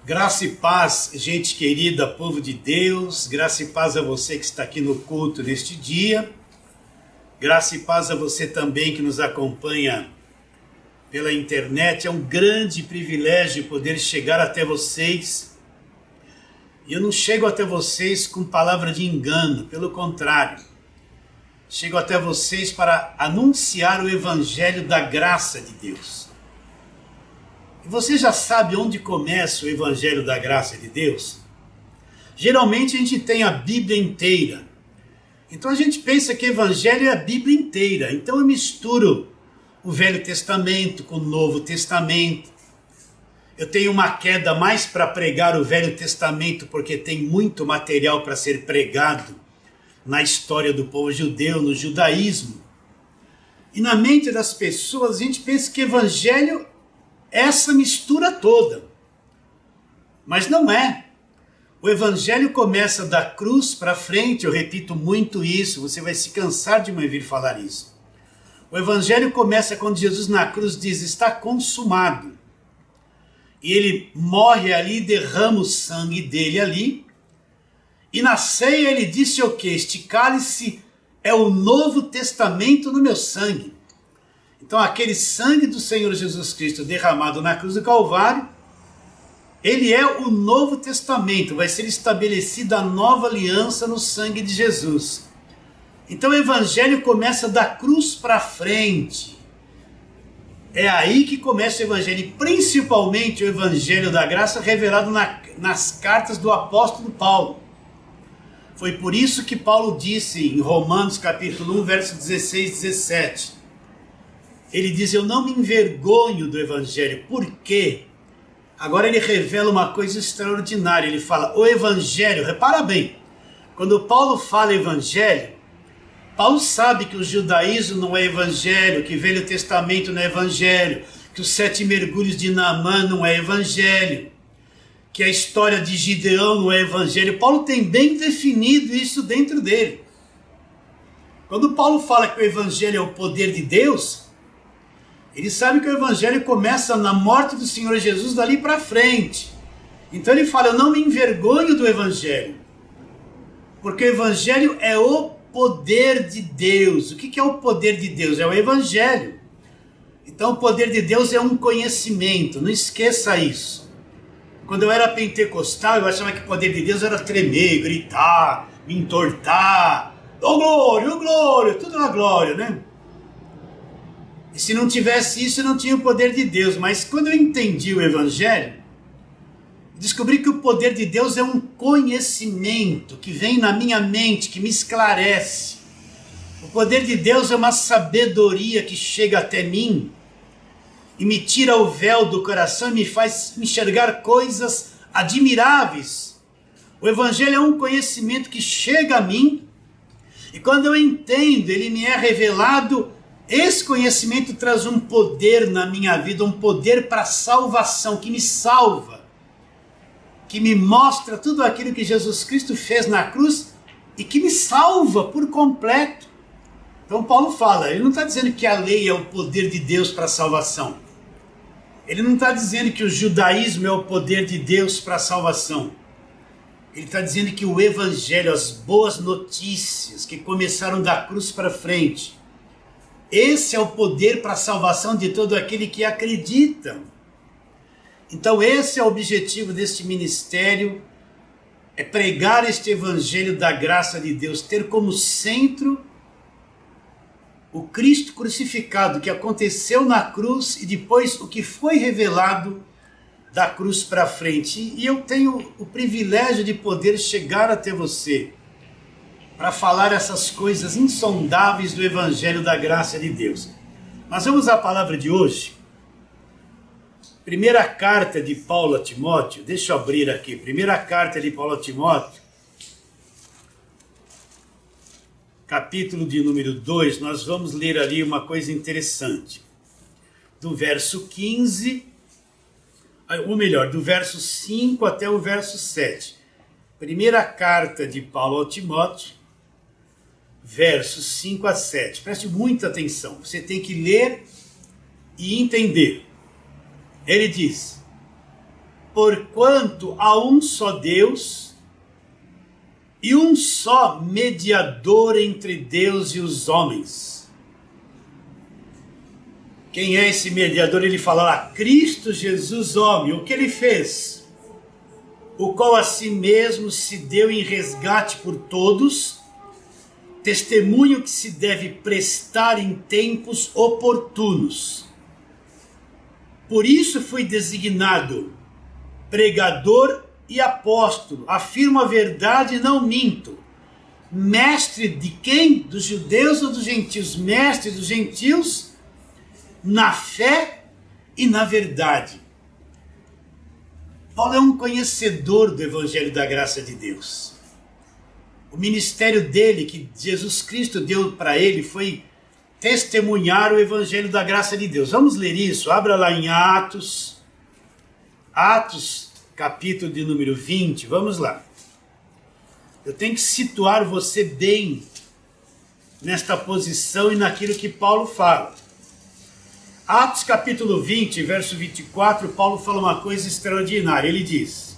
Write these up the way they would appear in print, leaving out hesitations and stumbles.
Graça e paz, gente querida, povo de Deus, graça e paz a você que está aqui no culto neste dia, graça e paz a você também que nos acompanha pela internet. É um grande privilégio poder chegar até vocês, e eu não chego até vocês com palavra de engano, pelo contrário, chego até vocês para anunciar o evangelho da graça de Deus. Você já sabe onde começa o evangelho da graça de Deus? Geralmente a gente tem a Bíblia inteira. Então a gente pensa que o evangelho é a Bíblia inteira. Então eu misturo o Velho Testamento com o Novo Testamento. Eu tenho uma queda mais para pregar o Velho Testamento, porque tem muito material para ser pregado na história do povo judeu, no judaísmo. E na mente das pessoas a gente pensa que evangelho essa mistura toda, mas não é. O evangelho começa da cruz para frente. Eu repito muito isso, você vai se cansar de me ouvir falar isso. O evangelho começa quando Jesus na cruz diz: está consumado, e ele morre ali, derrama o sangue dele ali, e na ceia ele disse o quê? Este cálice é o Novo Testamento no meu sangue. Então aquele sangue do Senhor Jesus Cristo derramado na cruz do Calvário, ele é o Novo Testamento, vai ser estabelecida a nova aliança no sangue de Jesus. Então o evangelho começa da cruz para frente. É aí que começa o evangelho, e principalmente o evangelho da graça revelado nas cartas do apóstolo Paulo. Foi por isso que Paulo disse em Romanos capítulo 1, verso 16 e 17, ele diz: eu não me envergonho do evangelho. Por quê? Agora ele revela uma coisa extraordinária. Ele fala, o evangelho, repara bem, quando Paulo fala evangelho, Paulo sabe que o judaísmo não é evangelho, que o Velho Testamento não é evangelho, que os 7 mergulhos de Naamã não é evangelho, que a história de Gideão não é evangelho. Paulo tem bem definido isso dentro dele. Quando Paulo fala que o evangelho é o poder de Deus, ele sabe que o evangelho começa na morte do Senhor Jesus dali para frente. Então ele fala, eu não me envergonho do evangelho, porque o evangelho é o poder de Deus. O que é o poder de Deus? É o evangelho. Então o poder de Deus é um conhecimento, não esqueça isso. Quando eu era pentecostal, eu achava que o poder de Deus era tremer, gritar, me entortar. Oh glória, tudo na glória, né? E se não tivesse isso, eu não tinha o poder de Deus. Mas quando eu entendi o evangelho, descobri que o poder de Deus é um conhecimento que vem na minha mente, que me esclarece. O poder de Deus é uma sabedoria que chega até mim e me tira o véu do coração e me faz enxergar coisas admiráveis. O evangelho é um conhecimento que chega a mim, e quando eu entendo, ele me é revelado. Esse conhecimento traz um poder na minha vida, um poder para salvação, que me salva, que me mostra tudo aquilo que Jesus Cristo fez na cruz e que me salva por completo. Então Paulo fala, ele não está dizendo que a lei é o poder de Deus para a salvação. Ele não está dizendo que o judaísmo é o poder de Deus para a salvação. Ele está dizendo que o evangelho, as boas notícias que começaram da cruz para frente, esse é o poder para a salvação de todo aquele que acredita. Então esse é o objetivo deste ministério, é pregar este evangelho da graça de Deus, ter como centro o Cristo crucificado, que aconteceu na cruz, e depois o que foi revelado da cruz para frente. E eu tenho o privilégio de poder chegar até você para falar essas coisas insondáveis do evangelho da graça de Deus. Nós vamos à palavra de hoje. Primeira carta de Paulo a Timóteo, deixa eu abrir aqui, primeira carta de Paulo a Timóteo, capítulo de número 2, nós vamos ler ali uma coisa interessante. Do verso 15, ou melhor, do verso 5 até o verso 7. Primeira carta de Paulo a Timóteo, versos 5 a 7. Preste muita atenção, você tem que ler e entender. Ele diz: porquanto há um só Deus e um só mediador entre Deus e os homens. Quem é esse mediador? Ele fala lá, Cristo Jesus, homem. O que ele fez? O qual a si mesmo se deu em resgate por todos, testemunho que se deve prestar em tempos oportunos. Por isso fui designado pregador e apóstolo, afirmo a verdade e não minto. Mestre de quem? Dos judeus ou dos gentios? Mestre dos gentios na fé e na verdade. Paulo é um conhecedor do Evangelho da Graça de Deus. O ministério dele, que Jesus Cristo deu para ele, foi testemunhar o Evangelho da Graça de Deus. Vamos ler isso, abra lá em Atos, capítulo de número 20, vamos lá. Eu tenho que situar você bem nesta posição e naquilo que Paulo fala. Atos capítulo 20, verso 24, Paulo fala uma coisa extraordinária. Ele diz: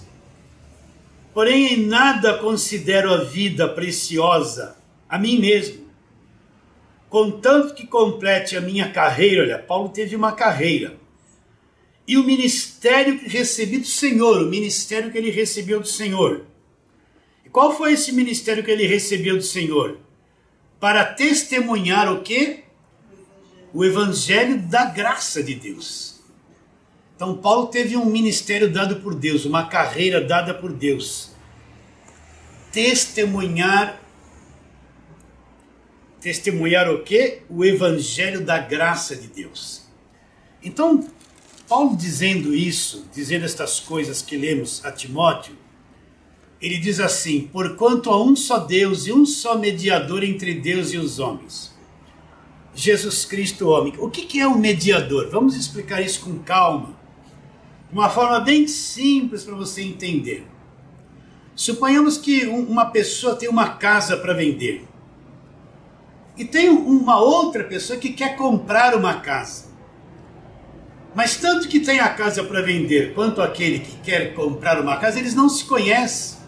porém em nada considero a vida preciosa a mim mesmo, contanto que complete a minha carreira. Olha, Paulo teve uma carreira. E o ministério que recebi do Senhor, o ministério que ele recebeu do Senhor. E qual foi esse ministério que ele recebeu do Senhor? Para testemunhar o quê? O Evangelho da graça de Deus. Então Paulo teve um ministério dado por Deus, uma carreira dada por Deus. Testemunhar o quê? O Evangelho da graça de Deus. Então, Paulo dizendo isso, dizendo estas coisas que lemos a Timóteo, ele diz assim, porquanto há um só Deus e um só mediador entre Deus e os homens, Jesus Cristo, homem. O que é um mediador? Vamos explicar isso com calma, de uma forma bem simples para você entender. Suponhamos que uma pessoa tem uma casa para vender, e tem uma outra pessoa que quer comprar uma casa. Mas tanto que tem a casa para vender, quanto aquele que quer comprar uma casa, eles não se conhecem.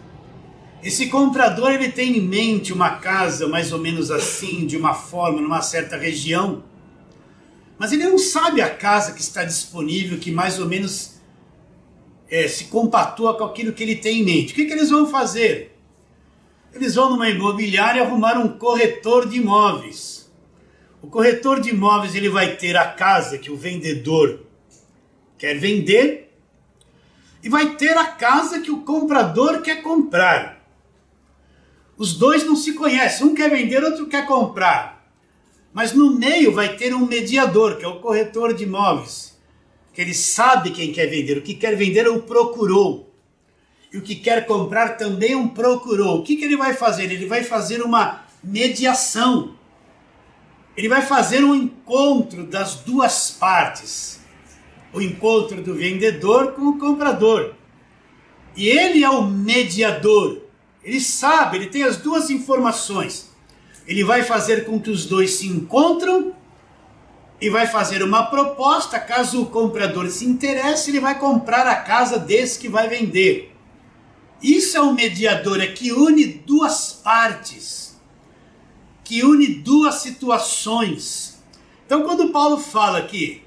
Esse comprador, ele tem em mente uma casa mais ou menos assim, de uma forma, numa certa região. Mas ele não sabe a casa que está disponível, que mais ou menos se compatua com aquilo que ele tem em mente. O que eles vão fazer? Eles vão numa imobiliária arrumar um corretor de imóveis. O corretor de imóveis, ele vai ter a casa que o vendedor quer vender e vai ter a casa que o comprador quer comprar. Os dois não se conhecem, um quer vender, outro quer comprar. Mas no meio vai ter um mediador, que é o corretor de imóveis, que ele sabe quem quer vender. O que quer vender o procurou. E o que quer comprar também o procurou. O que ele vai fazer? Ele vai fazer uma mediação. Ele vai fazer um encontro das duas partes. O encontro do vendedor com o comprador. E ele é o mediador. Ele sabe, ele tem as duas informações. Ele vai fazer com que os dois se encontram e vai fazer uma proposta. Caso o comprador se interesse, ele vai comprar a casa desse que vai vender. Isso é o mediador, é que une duas partes, que une duas situações. Então, quando Paulo fala que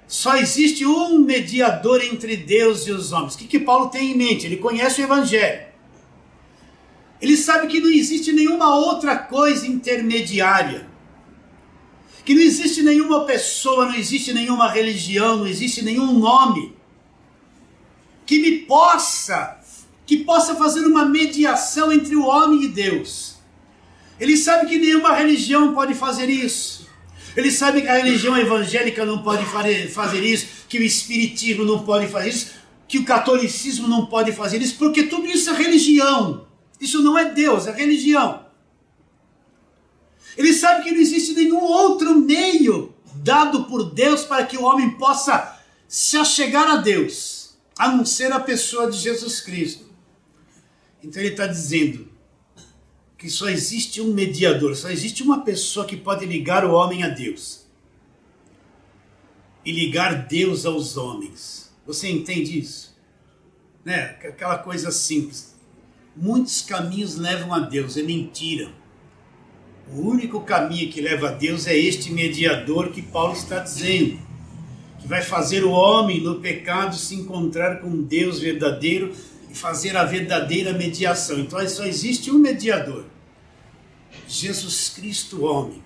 só existe um mediador entre Deus e os homens, o que Paulo tem em mente? Ele conhece o Evangelho. Ele sabe que não existe nenhuma outra coisa intermediária. Que não existe nenhuma pessoa, não existe nenhuma religião, não existe nenhum nome que possa fazer uma mediação entre o homem e Deus. Ele sabe que nenhuma religião pode fazer isso. Ele sabe que a religião evangélica não pode fazer isso, que o espiritismo não pode fazer isso, que o catolicismo não pode fazer isso, porque tudo isso é religião. Isso não é Deus, é religião. Ele sabe que não existe nenhum outro meio dado por Deus para que o homem possa se achegar a Deus, a não ser a pessoa de Jesus Cristo. Então ele está dizendo que só existe um mediador, só existe uma pessoa que pode ligar o homem a Deus. E ligar Deus aos homens. Você entende isso? né? Aquela coisa simples. Muitos caminhos levam a Deus, é mentira. O único caminho que leva a Deus é este mediador que Paulo está dizendo, que vai fazer o homem no pecado se encontrar com Deus verdadeiro e fazer a verdadeira mediação. Então só existe um mediador, Jesus Cristo, homem.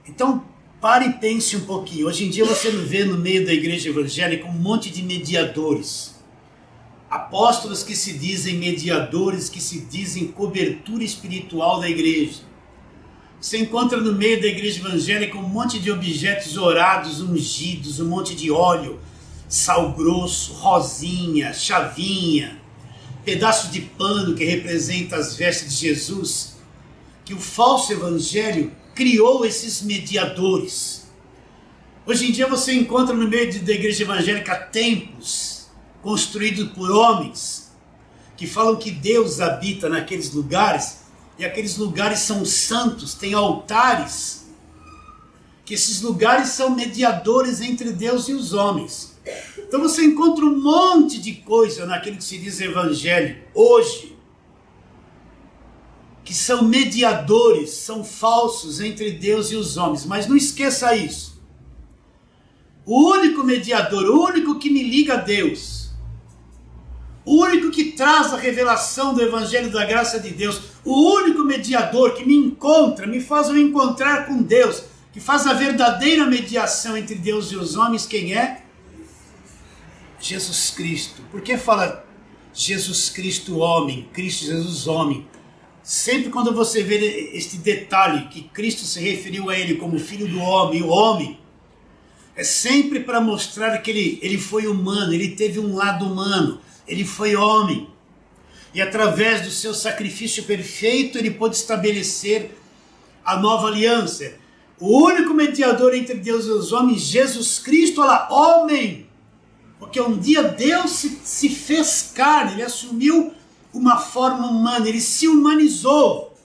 Então pare e pense um pouquinho. Hoje em dia você não vê no meio da igreja evangélica um monte de mediadores, apóstolos que se dizem mediadores, que se dizem cobertura espiritual da igreja. Você encontra no meio da igreja evangélica um monte de objetos orados, ungidos, um monte de óleo, sal grosso, rosinha, chavinha, pedaço de pano que representa as vestes de Jesus, que o falso evangelho criou esses mediadores. Hoje em dia você encontra no meio da igreja evangélica templos construídos por homens que falam que Deus habita naqueles lugares, e aqueles lugares são santos, tem altares, que esses lugares são mediadores entre Deus e os homens. Então você encontra um monte de coisa naquilo que se diz evangelho hoje, que são mediadores, são falsos entre Deus e os homens. Mas não esqueça isso. O único mediador, o único que me liga a Deus, o único que traz a revelação do Evangelho da graça de Deus, o único mediador que me encontra, me faz eu encontrar com Deus, que faz a verdadeira mediação entre Deus e os homens, quem é? Jesus Cristo. Por que fala Jesus Cristo homem, Cristo Jesus homem? Sempre quando você vê este detalhe, que Cristo se referiu a ele como filho do homem, o homem, é sempre para mostrar que ele foi humano, ele teve um lado humano, ele foi homem. E através do seu sacrifício perfeito, ele pôde estabelecer a nova aliança. O único mediador entre Deus e os homens, Jesus Cristo, olha lá, homem. Porque um dia Deus se fez carne, ele assumiu uma forma humana, ele se humanizou,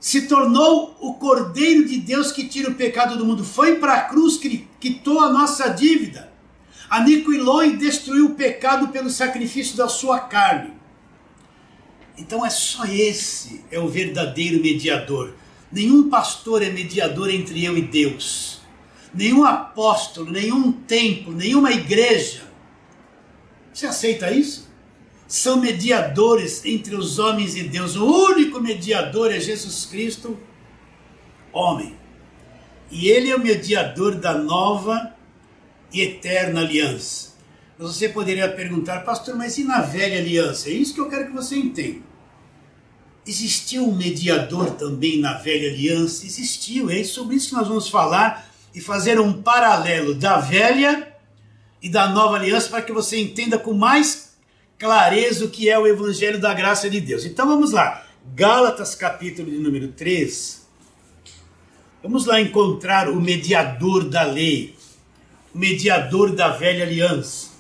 se tornou o Cordeiro de Deus que tira o pecado do mundo, foi para a cruz, que quitou a nossa dívida, aniquilou e destruiu o pecado pelo sacrifício da sua carne. Então é só esse é o verdadeiro mediador. Nenhum pastor é mediador entre eu e Deus, nenhum apóstolo, nenhum templo, nenhuma igreja. Você aceita isso? São mediadores entre os homens e Deus. O único mediador é Jesus Cristo, homem. E ele é o mediador da nova e eterna aliança. Você poderia perguntar, pastor, mas e na velha aliança? É isso que eu quero que você entenda. Existiu um mediador também na velha aliança? Existiu, é sobre isso que nós vamos falar e fazer um paralelo da velha e da nova aliança para que você entenda com mais clareza o que é o Evangelho da graça de Deus. Então vamos lá, Gálatas capítulo de número 3, vamos lá encontrar o mediador da lei, o mediador da velha aliança.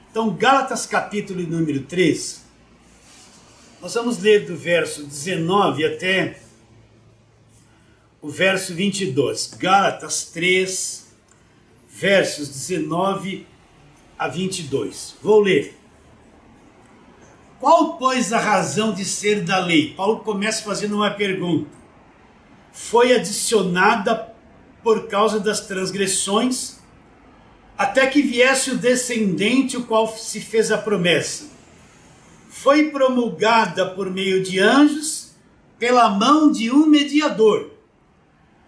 Então Gálatas capítulo de número 3, nós vamos ler do verso 19 até o verso 22. Gálatas 3, versos 19 a 22. Vou ler. Qual, pois, a razão de ser da lei? Paulo começa fazendo uma pergunta. Foi adicionada por causa das transgressões, até que viesse o descendente, o qual se fez a promessa. Foi promulgada por meio de anjos, pela mão de um mediador.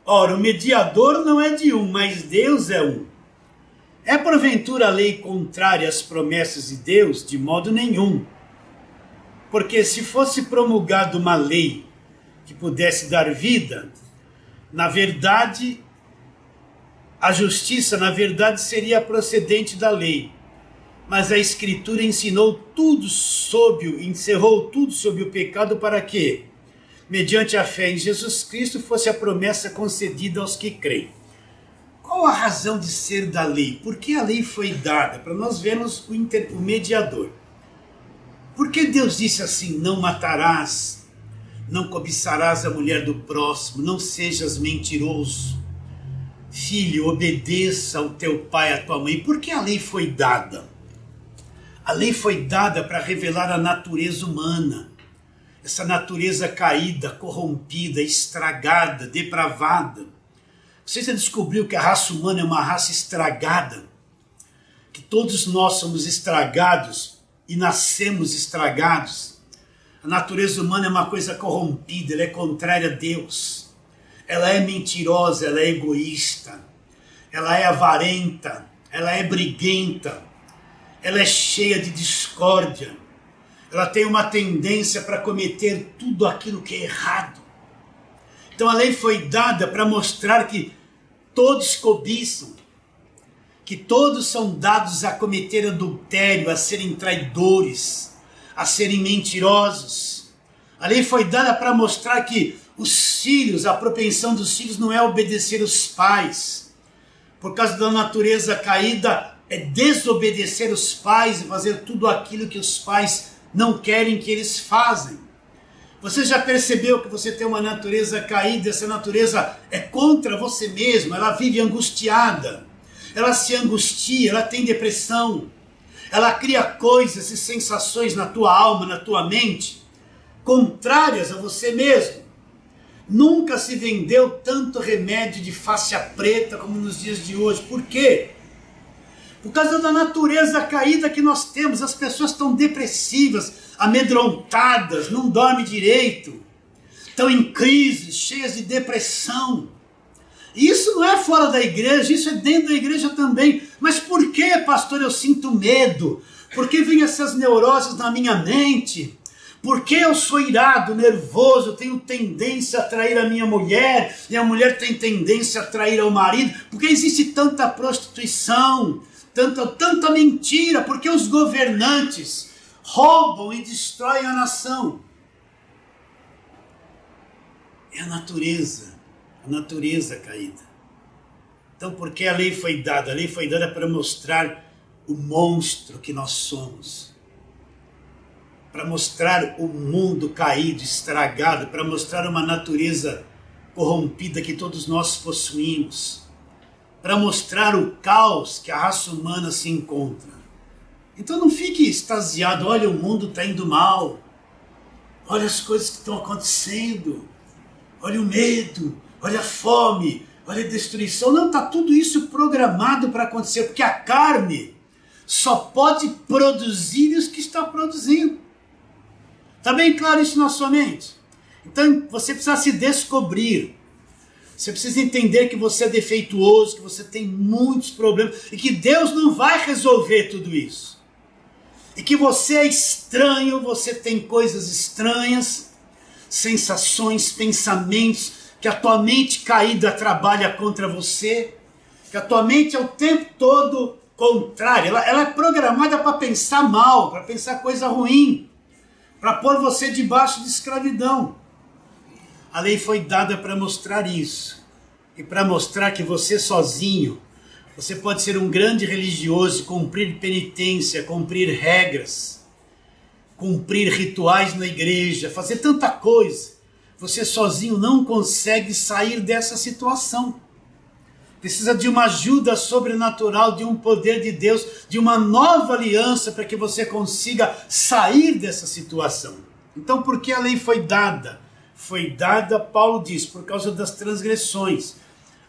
Ora, o mediador não é de um, mas Deus é um. É porventura a lei contrária às promessas de Deus? De modo nenhum. Porque se fosse promulgada uma lei que pudesse dar vida, na verdade, a justiça, na verdade, seria procedente da lei. Mas a Escritura encerrou tudo sob o pecado para que, mediante a fé em Jesus Cristo, fosse a promessa concedida aos que creem. Qual a razão de ser da lei? Por que a lei foi dada? Para nós vermos o mediador. Por que Deus disse assim, não matarás, não cobiçarás a mulher do próximo, não sejas mentiroso? Filho, obedeça ao teu pai e à tua mãe. Por que a lei foi dada? A lei foi dada para revelar a natureza humana, essa natureza caída, corrompida, estragada, depravada. Você já descobriu que a raça humana é uma raça estragada? Que todos nós somos estragados e nascemos estragados? A natureza humana é uma coisa corrompida, ela é contrária a Deus. Ela é mentirosa, ela é egoísta, ela é avarenta, ela é briguenta, ela é cheia de discórdia, ela tem uma tendência para cometer tudo aquilo que é errado. Então a lei foi dada para mostrar que todos cobiçam, que todos são dados a cometer adultério, a serem traidores, a serem mentirosos. A lei foi dada para mostrar que os filhos, a propensão dos filhos não é obedecer os pais. Por causa da natureza caída, é desobedecer os pais e fazer tudo aquilo que os pais não querem que eles façam. Você já percebeu que você tem uma natureza caída, essa natureza é contra você mesmo, ela vive angustiada, ela se angustia, ela tem depressão, ela cria coisas e sensações na tua alma, na tua mente, contrárias a você mesmo. Nunca se vendeu tanto remédio de faixa preta como nos dias de hoje. Por quê? Por causa da natureza caída que nós temos. As pessoas estão depressivas, amedrontadas, não dormem direito, estão em crise, cheias de depressão. E isso não é fora da igreja, isso é dentro da igreja também. Mas por que, pastor, eu sinto medo? Por que vêm essas neuroses na minha mente? Porque eu sou irado, nervoso, tenho tendência a trair a minha mulher, e a mulher tem tendência a trair ao marido? Porque existe tanta prostituição, tanta mentira, porque os governantes roubam e destroem a nação. É a natureza caída. Então, por que a lei foi dada? A lei foi dada para mostrar o monstro que nós somos, para mostrar o mundo caído, estragado, para mostrar uma natureza corrompida que todos nós possuímos, para mostrar o caos que a raça humana se encontra. Então não fique extasiado, olha, o mundo está indo mal, olha as coisas que estão acontecendo, olha o medo, olha a fome, olha a destruição. Não, está tudo isso programado para acontecer, porque a carne só pode produzir isso que está produzindo. Está bem claro isso na sua mente? Então você precisa se descobrir. Você precisa entender que você é defeituoso, que você tem muitos problemas e que Deus não vai resolver tudo isso. E que você é estranho, você tem coisas estranhas, sensações, pensamentos, que a tua mente caída trabalha contra você, que a tua mente é o tempo todo contrária. Ela é programada para pensar mal, para pensar coisa ruim, para pôr você debaixo de escravidão. A lei foi dada para mostrar isso. E para mostrar que você sozinho, você pode ser um grande religioso, cumprir penitência, cumprir regras, cumprir rituais na igreja, fazer tanta coisa. Você sozinho não consegue sair dessa situação. Precisa de uma ajuda sobrenatural, de um poder de Deus, de uma nova aliança para que você consiga sair dessa situação. Então, por que a lei foi dada? Foi dada, Paulo diz, por causa das transgressões.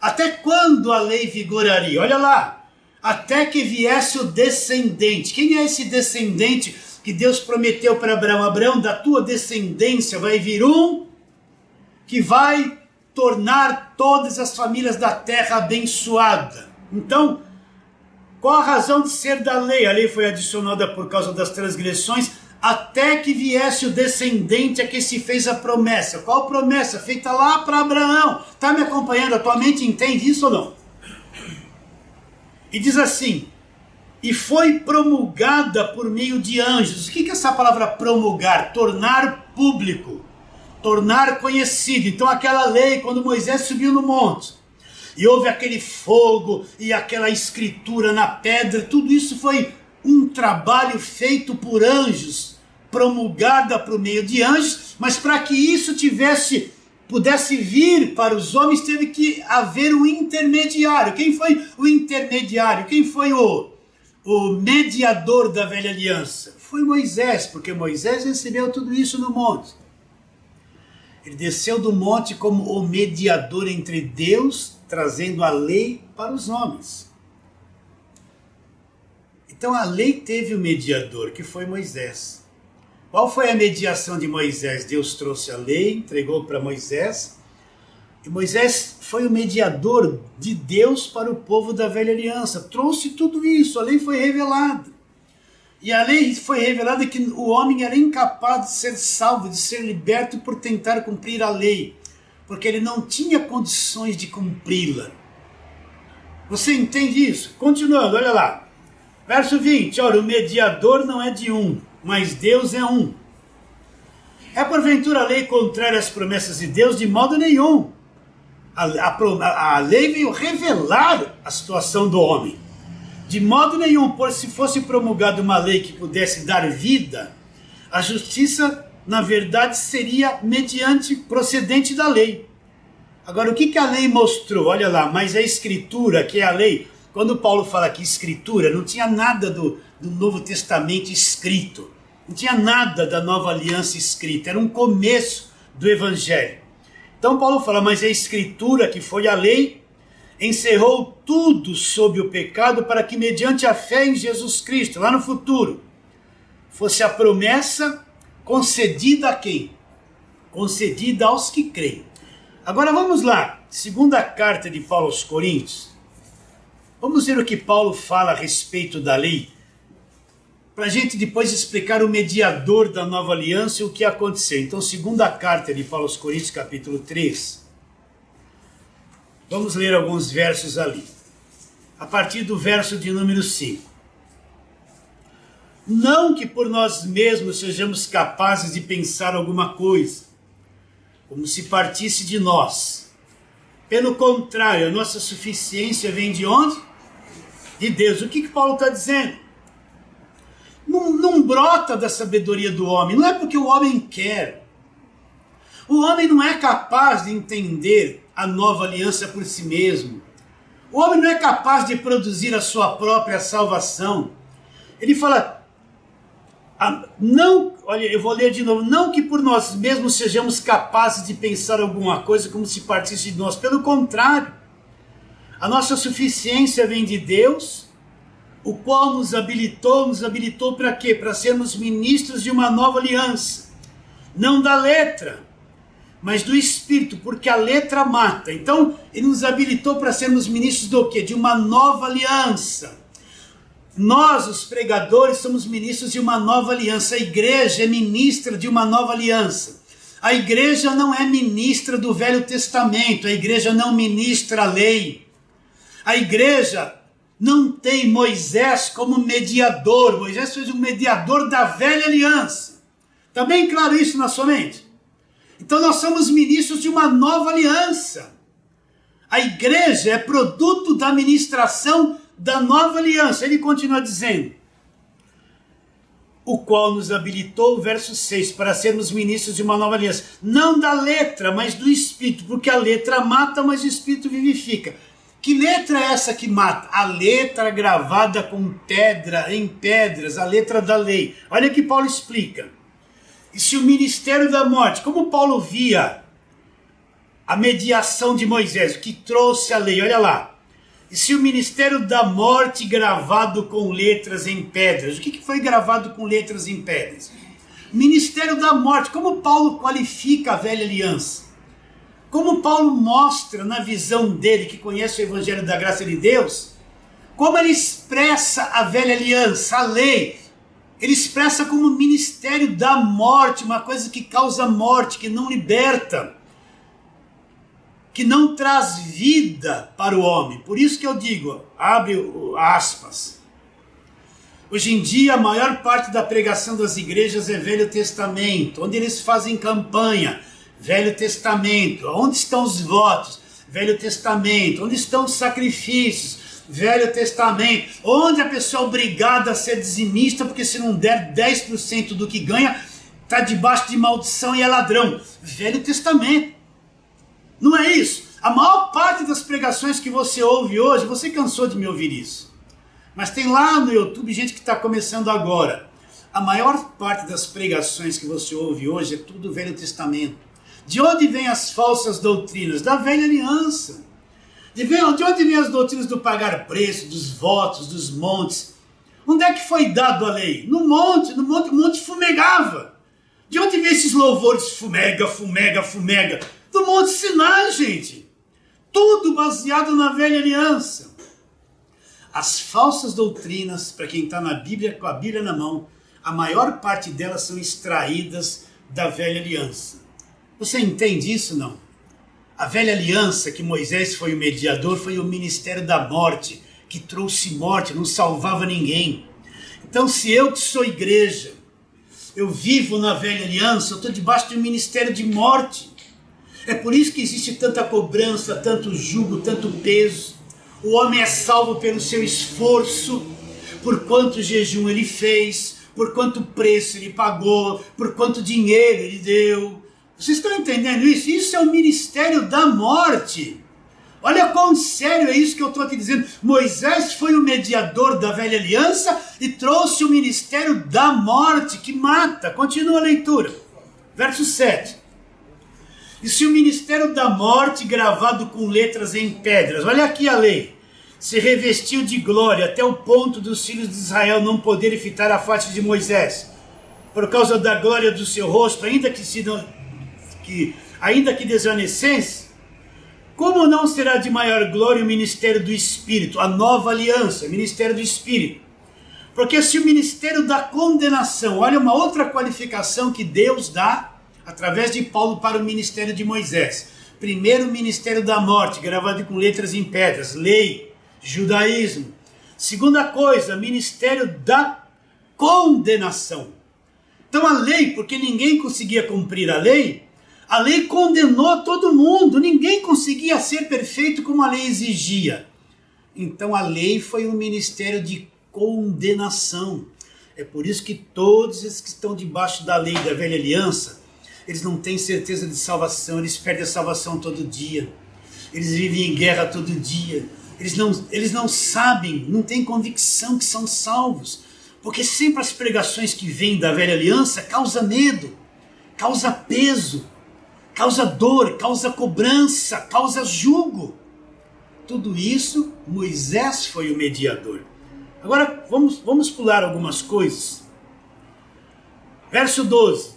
Até quando a lei vigoraria? Olha lá, até que viesse o descendente. Quem é esse descendente que Deus prometeu para Abraão? Abraão, da tua descendência vai vir um que vai tornar todas as famílias da terra abençoada. Então, qual a razão de ser da lei? A lei foi adicionada por causa das transgressões, até que viesse o descendente a que se fez a promessa. Qual promessa? Feita lá para Abraão. Está me acompanhando? A tua mente entende isso ou não? E diz assim, e foi promulgada por meio de anjos. O que é essa palavra promulgar? Tornar público, tornar conhecido. Então aquela lei, quando Moisés subiu no monte, e houve aquele fogo, e aquela escritura na pedra, tudo isso foi um trabalho feito por anjos, promulgada por meio de anjos, mas para que isso pudesse vir para os homens, teve que haver um intermediário. Quem foi o intermediário? Quem foi o o mediador da velha aliança? Foi Moisés, porque Moisés recebeu tudo isso no monte. Ele desceu do monte como o mediador entre Deus, trazendo a lei para os homens. Então a lei teve o mediador, que foi Moisés. Qual foi a mediação de Moisés? Deus trouxe a lei, entregou para Moisés, e Moisés foi o mediador de Deus para o povo da velha aliança. Trouxe tudo isso, a lei foi revelada. E a lei foi revelada que o homem era incapaz de ser salvo, de ser liberto por tentar cumprir a lei, porque ele não tinha condições de cumpri-la. Você entende isso? Continuando, olha lá. Verso 20, olha, o mediador não é de um, mas Deus é um. É porventura a lei contrária às promessas de Deus? De modo nenhum. A lei veio revelar a situação do homem. De modo nenhum, por se fosse promulgada uma lei que pudesse dar vida, a justiça, na verdade, seria mediante procedente da lei. Agora, o que a lei mostrou? Olha lá, mas a escritura, que é a lei, quando Paulo fala que escritura, não tinha nada do Novo Testamento escrito, não tinha nada da nova aliança escrita, era um começo do evangelho. Então Paulo fala, mas a escritura, que foi a lei, encerrou tudo sob o pecado para que mediante a fé em Jesus Cristo, lá no futuro, fosse a promessa concedida a quem? Concedida aos que creem. Agora vamos lá, segunda carta de Paulo aos Coríntios. Vamos ver o que Paulo fala a respeito da lei, para a gente depois explicar o mediador da nova aliança e o que aconteceu. Então, segunda carta de Paulo aos Coríntios, capítulo 3. Vamos ler alguns versos ali. A partir do verso de número 5. Não que por nós mesmos sejamos capazes de pensar alguma coisa, como se partisse de nós. Pelo contrário, a nossa suficiência vem de onde? De Deus. O que Paulo está dizendo? Não brota da sabedoria do homem, não é porque o homem quer. O homem não é capaz de entender a nova aliança por si mesmo. O homem não é capaz de produzir a sua própria salvação. Ele fala, não, olha, eu vou ler de novo, não que por nós mesmos sejamos capazes de pensar alguma coisa como se partisse de nós, pelo contrário, a nossa suficiência vem de Deus, o qual nos habilitou para quê? Para sermos ministros de uma nova aliança, não da letra, mas do Espírito, porque a letra mata. Então, ele nos habilitou para sermos ministros do quê? De uma nova aliança. Nós, os pregadores, somos ministros de uma nova aliança. A igreja é ministra de uma nova aliança. A igreja não é ministra do Velho Testamento, a igreja não ministra a lei. A igreja não tem Moisés como mediador. Moisés foi um mediador da velha aliança. Está bem claro isso na sua mente? Então nós somos ministros de uma nova aliança. A igreja é produto da ministração da nova aliança. Ele continua dizendo, o qual nos habilitou, verso 6, para sermos ministros de uma nova aliança. Não da letra, mas do Espírito, porque a letra mata, mas o Espírito vivifica. Que letra é essa que mata? A letra gravada com pedra, em pedras, a letra da lei. Olha que Paulo explica. E se o ministério da morte, como Paulo via a mediação de Moisés, o que trouxe a lei, olha lá. E se o ministério da morte gravado com letras em pedras, o que foi gravado com letras em pedras? Ministério da morte, como Paulo qualifica a velha aliança? Como Paulo mostra na visão dele, que conhece o Evangelho da Graça de Deus, como ele expressa a velha aliança, a lei. Ele expressa como ministério da morte, uma coisa que causa morte, que não liberta, que não traz vida para o homem. Por isso que eu digo, abre aspas. Hoje em dia a maior parte da pregação das igrejas é Velho Testamento, onde eles fazem campanha. Velho Testamento, onde estão os votos? Velho Testamento, onde estão os sacrifícios? Velho Testamento, onde a pessoa é obrigada a ser dizimista, porque se não der 10% do que ganha, está debaixo de maldição e é ladrão. Velho Testamento. Não é isso? A maior parte das pregações que você ouve hoje, você cansou de me ouvir isso. Mas tem lá no YouTube gente que está começando agora. A maior parte das pregações que você ouve hoje é tudo do Velho Testamento. De onde vêm as falsas doutrinas? Da Velha Aliança. De onde vêm as doutrinas do pagar preço, dos votos, dos montes? Onde é que foi dado a lei? No monte, o monte fumegava. De onde vem esses louvores fumega, fumega, fumega? Do Monte Sinai, gente. Tudo baseado na Velha Aliança. As falsas doutrinas, para quem está na Bíblia, com a Bíblia na mão, a maior parte delas são extraídas da Velha Aliança. Você entende isso, não? A Velha Aliança, que Moisés foi o mediador, foi o ministério da morte, que trouxe morte, não salvava ninguém. Então, se eu que sou igreja, eu vivo na Velha Aliança, eu estou debaixo de um ministério de morte. É por isso que existe tanta cobrança, tanto jugo, tanto peso. O homem é salvo pelo seu esforço, por quanto jejum ele fez, por quanto preço ele pagou, por quanto dinheiro ele deu. Vocês estão entendendo isso? Isso é o ministério da morte. Olha quão sério é isso que eu estou aqui dizendo. Moisés foi o mediador da Velha Aliança e trouxe o ministério da morte, que mata. Continua a leitura. Verso 7. E se o ministério da morte, gravado com letras em pedras, olha aqui a lei, se revestiu de glória até o ponto dos filhos de Israel não poderem fitar a face de Moisés, por causa da glória do seu rosto, ainda que desvanecesse, como não será de maior glória o ministério do Espírito, a nova aliança, o ministério do Espírito? Porque se o ministério da condenação, olha uma outra qualificação que Deus dá através de Paulo para o ministério de Moisés. Primeiro, o ministério da morte, gravado com letras em pedras, lei, judaísmo. Segunda coisa, ministério da condenação. Então a lei, porque ninguém conseguia cumprir a lei condenou todo mundo, ninguém conseguia ser perfeito como a lei exigia. Então a lei foi um ministério de condenação. É por isso que todos esses que estão debaixo da lei da velha aliança, eles não têm certeza de salvação, eles perdem a salvação todo dia, eles vivem em guerra todo dia, eles não sabem, não têm convicção que são salvos, porque sempre as pregações que vêm da velha aliança causam medo, causa peso, causa dor, causa cobrança, causa jugo. Tudo isso, Moisés foi o mediador. Agora, vamos pular algumas coisas. Verso 12.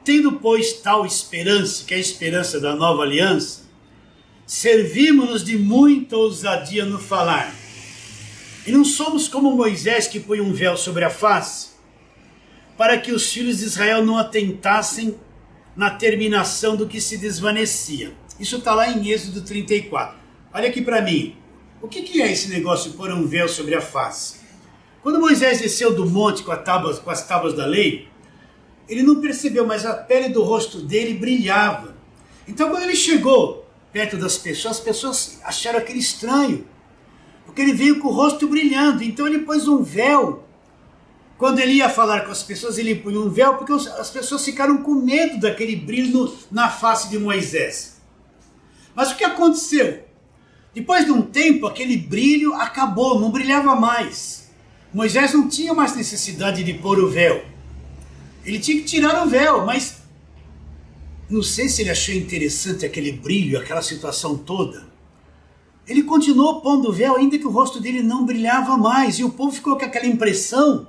Tendo, pois, tal esperança, que é a esperança da nova aliança, servimos-nos de muita ousadia no falar. E não somos como Moisés, que põe um véu sobre a face, para que os filhos de Israel não atentassem na terminação do que se desvanecia. Isso está lá em Êxodo 34. Olha aqui para mim. O que é esse negócio de pôr um véu sobre a face? Quando Moisés desceu do monte com as tábuas da lei, ele não percebeu, mas a pele do rosto dele brilhava. Então quando ele chegou perto das pessoas, as pessoas acharam aquele estranho, porque ele veio com o rosto brilhando. Então ele pôs um véu. Quando ele ia falar com as pessoas, ele punha um véu, porque as pessoas ficaram com medo daquele brilho na face de Moisés. Mas o que aconteceu? Depois de um tempo, aquele brilho acabou, não brilhava mais. Moisés não tinha mais necessidade de pôr o véu. Ele tinha que tirar o véu, mas não sei se ele achou interessante aquele brilho, aquela situação toda. Ele continuou pondo o véu, ainda que o rosto dele não brilhava mais, e o povo ficou com aquela impressão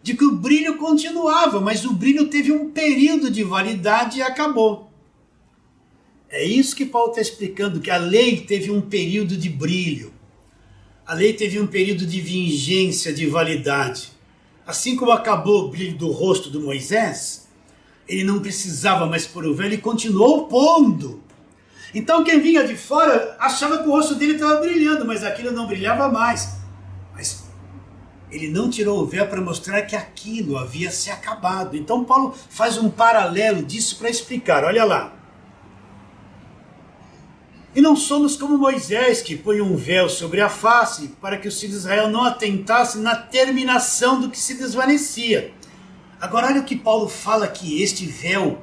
de que o brilho continuava, mas o brilho teve um período de validade e acabou. É isso que Paulo está explicando, que a lei teve um período de brilho. A lei teve um período de vigência, de validade. Assim como acabou o brilho do rosto de Moisés, ele não precisava mais pôr o véu, ele continuou pondo. Então quem vinha de fora achava que o rosto dele estava brilhando, mas aquilo não brilhava mais. Mas ele não tirou o véu para mostrar que aquilo havia se acabado. Então Paulo faz um paralelo disso para explicar. Olha lá. E não somos como Moisés, que põe um véu sobre a face, para que os filhos de Israel não atentassem na terminação do que se desvanecia. Agora olha o que Paulo fala que este véu,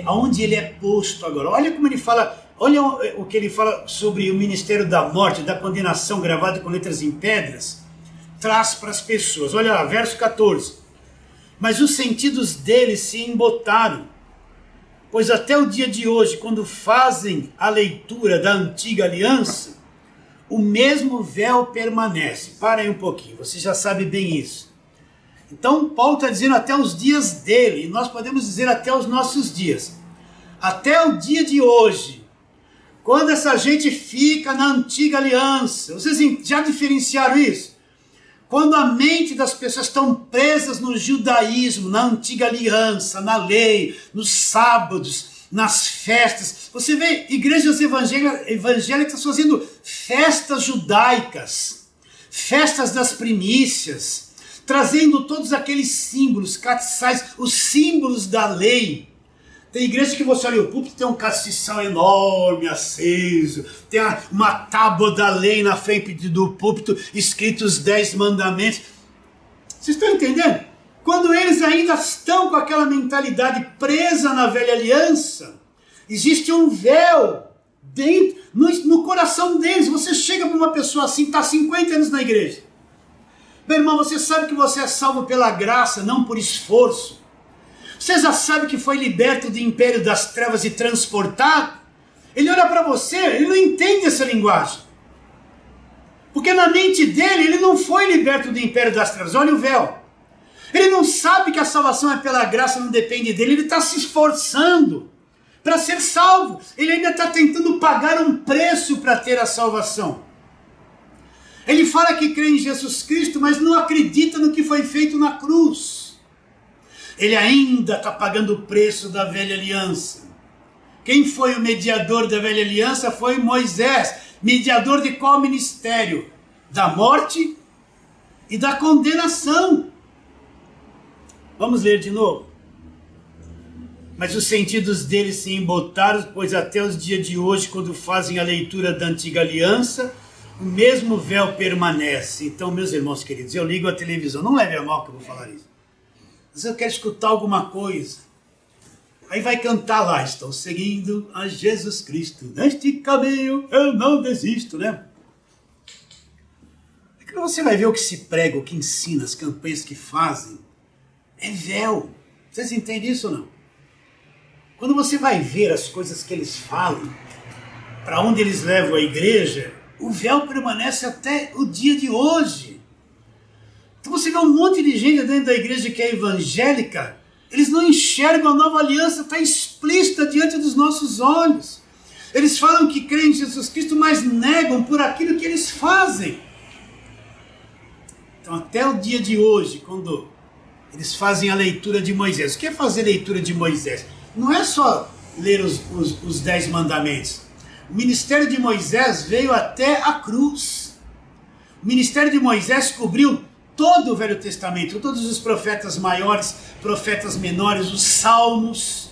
onde ele é posto agora. Olha como ele fala Olha o que ele fala sobre o ministério da morte, da condenação, gravado com letras em pedras, traz para as pessoas. Olha lá, verso 14. Mas os sentidos deles se embotaram, pois até o dia de hoje, quando fazem a leitura da antiga aliança, o mesmo véu permanece. Para aí um pouquinho, você já sabe bem isso. Então Paulo está dizendo até os dias dele, e nós podemos dizer até os nossos dias. Até o dia de hoje, quando essa gente fica na antiga aliança, vocês já diferenciaram isso? Quando a mente das pessoas estão presas no judaísmo, na antiga aliança, na lei, nos sábados, nas festas. Você vê igrejas evangélicas fazendo festas judaicas, festas das primícias, trazendo todos aqueles símbolos, castiçais, os símbolos da lei. Tem igreja que você olha, o púlpito tem um castiçal enorme, aceso, tem uma tábua da lei na frente do púlpito, escritos os 10 mandamentos. Vocês estão entendendo? Quando eles ainda estão com aquela mentalidade presa na velha aliança, existe um véu dentro, no coração deles. Você chega para uma pessoa assim, está 50 anos na igreja. Meu irmão, você sabe que você é salvo pela graça, não por esforço. Você já sabe que foi liberto do império das trevas e transportado? Ele olha para você, ele não entende essa linguagem. Porque na mente dele, ele não foi liberto do império das trevas. Olha o véu. Ele não sabe que a salvação é pela graça, não depende dele. Ele está se esforçando para ser salvo. Ele ainda está tentando pagar um preço para ter a salvação. Ele fala que crê em Jesus Cristo, mas não acredita no que foi feito na cruz. Ele ainda está pagando o preço da velha aliança. Quem foi o mediador da velha aliança foi Moisés. Mediador de qual ministério? Da morte e da condenação. Vamos ler de novo. Mas os sentidos deles se embotaram, pois até os dias de hoje, quando fazem a leitura da antiga aliança, o mesmo véu permanece. Então, meus irmãos queridos, eu ligo a televisão. Não leve a mal que eu vou falar isso. Mas eu quero escutar alguma coisa. Aí vai cantar lá, estou seguindo a Jesus Cristo. Neste caminho eu não desisto, né? É que você vai ver o que se prega, o que ensina, as campanhas que fazem. É véu. Vocês entendem isso ou não? Quando você vai ver as coisas que eles falam, para onde eles levam a igreja, o véu permanece até o dia de hoje. Então você vê um monte de gente dentro da igreja que é evangélica, eles não enxergam a nova aliança, está explícita diante dos nossos olhos. Eles falam que creem em Jesus Cristo, mas negam por aquilo que eles fazem. Então até o dia de hoje, quando eles fazem a leitura de Moisés. O que é fazer leitura de Moisés? Não é só ler os 10 mandamentos. O ministério de Moisés veio até a cruz. O ministério de Moisés cobriu todo o Velho Testamento, todos os profetas maiores, profetas menores, os salmos.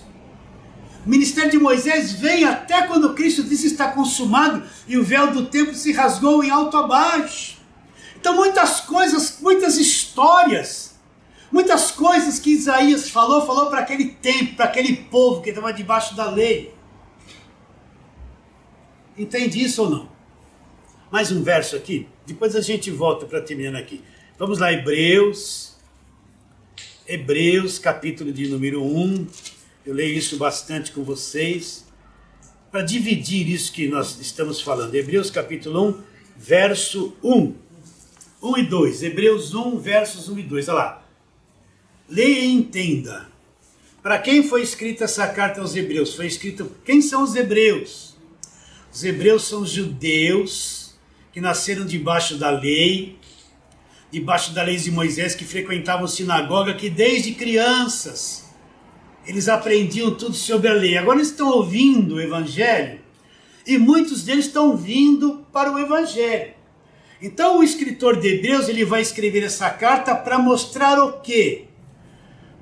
O ministério de Moisés veio até quando Cristo disse está consumado e o véu do templo se rasgou em alto a baixo. Então muitas coisas, muitas histórias, muitas coisas que Isaías falou para aquele tempo, para aquele povo que estava debaixo da lei. Entende isso ou não? Mais um verso aqui, depois a gente volta para terminar aqui. Vamos lá, Hebreus, capítulo de número 1. Eu leio isso bastante com vocês, para dividir isso que nós estamos falando. Hebreus capítulo 1, verso 1. 1 e 2. Hebreus 1, versos 1 e 2. Olha lá. Leia e entenda. Para quem foi escrita essa carta aos Hebreus? Foi escrita... Quem são os Hebreus? Os Hebreus são os judeus que nasceram debaixo da lei de Moisés, que frequentavam sinagoga, que desde crianças eles aprendiam tudo sobre a lei. Agora eles estão ouvindo o Evangelho e muitos deles estão vindo para o Evangelho. Então o escritor de Hebreus ele vai escrever essa carta para mostrar o quê?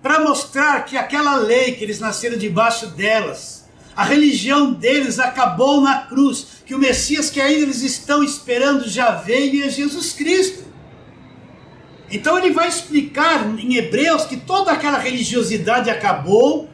Para mostrar que aquela lei que eles nasceram debaixo delas, a religião deles acabou na cruz, que o Messias que ainda eles estão esperando já veio e é Jesus Cristo. Então ele vai explicar em Hebreus que toda aquela religiosidade acabou,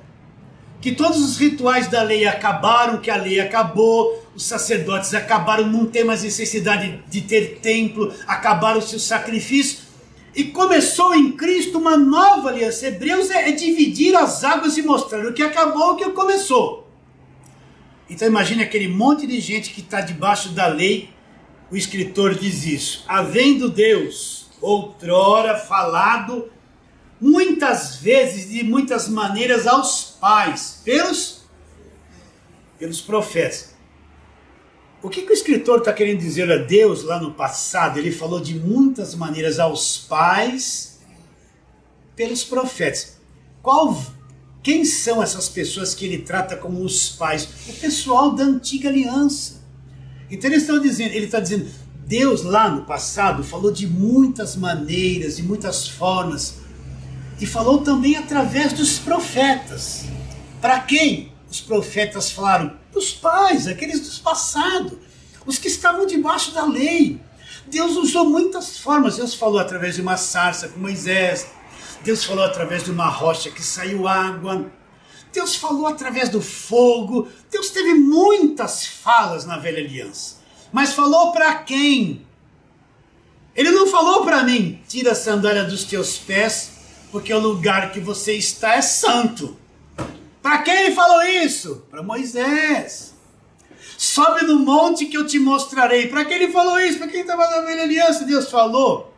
que todos os rituais da lei acabaram, que a lei acabou, os sacerdotes acabaram, não tem mais necessidade de ter templo, acabaram-se os sacrifícios, e começou em Cristo uma nova aliança. Hebreus é dividir as águas e mostrar o que acabou e o que começou. Então imagine aquele monte de gente que está debaixo da lei. O escritor diz isso: havendo Deus outrora falado muitas vezes, de muitas maneiras, aos pais, pelos profetas. O que o escritor está querendo dizer a Deus lá no passado? Ele falou de muitas maneiras aos pais, pelos profetas. Quem são essas pessoas que ele trata como os pais? O pessoal da antiga aliança. Então ele está dizendo, Deus lá no passado falou de muitas maneiras, de muitas formas, e falou também através dos profetas. Para quem os profetas falaram? Para os pais, aqueles do passado, os que estavam debaixo da lei. Deus usou muitas formas. Deus falou através de uma sarça com Moisés. Deus falou através de uma rocha que saiu água. Deus falou através do fogo. Deus teve muitas falas na velha aliança. Mas falou para quem? Ele não falou para mim: tira a sandália dos teus pés, porque o lugar que você está é santo. Para quem ele falou isso? Para Moisés. Sobe no monte que eu te mostrarei. Para quem ele falou isso? Para quem estava na velha aliança, Deus falou.